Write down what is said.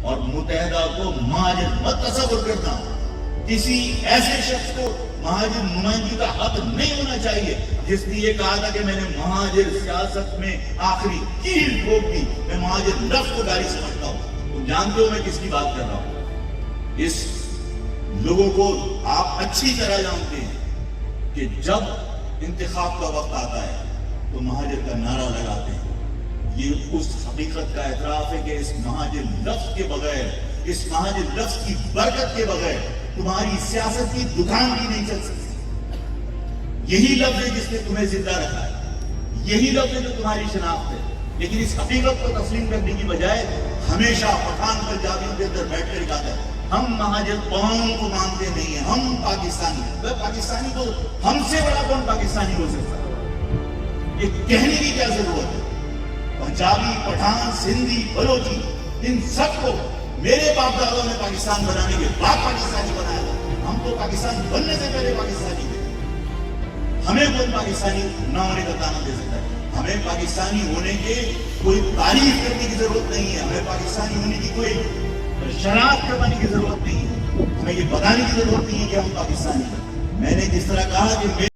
और मुतहदा को महाजिर मत तस्वुर करना। किसी ऐसे शख्स को महाजिर नुमाइंदगी का हक नहीं होना चाहिए जिसने ये कहा था कि मैंने महाजिर सियासत में आखिरी कील ठोक दी। मैं महाजिर लफ्ज को गाली समझता हूं। तुम जानते हो मैं किसकी बात कर रहा हूं। इस लोगों को आप अच्छी तरह जानते हैं कि जब इंतखाब का वक्त आता है तो महाजिर का नारा लगाते हैं। ये उस हकीकत का एतराफ है कि इस महाजिर लफ्ज के बगैर, इस महाजिर लफ्ज की बरकत के बगैर तुम्हारी सियासत की दुकान भी नहीं चल सकती। यही लफ्ज है जिसने तुम्हें जिंदा रखा है, यही लफ्ज है जो तुम्हारी शनाख्त है। लेकिन इस हकीकत को तस्लीम करने की बजाय हमेशा पठान पंजाबियों के अंदर बैठ कर कहता है हम महाजिर कौम को मानते नहीं है, हम पाकिस्तानी। वह पाकिस्तानी को हमसे बड़ा कौन पाकिस्तानी हो सकता है? ये कहने की क्या जरूरत है? पंजाबी, पठान, सिंधी, बलोची, इन सबको मेरे बाप दादा ने पाकिस्तान बनाने के बाद पाकिस्तानी बनाया था। हम तो पाकिस्तान बनने से पहले पाकिस्तानी थे। हमें कोई पाकिस्तानी न होने का ताना दे सकता है? हमें पाकिस्तानी होने के कोई तारीफ करने की जरूरत नहीं है। हमें पाकिस्तानी होने की कोई शनाख्त करवाने की जरूरत नहीं है। हमें ये बताने की जरूरत नहीं है कि हम पाकिस्तानी हैं। मैंने जिस तरह कहा कि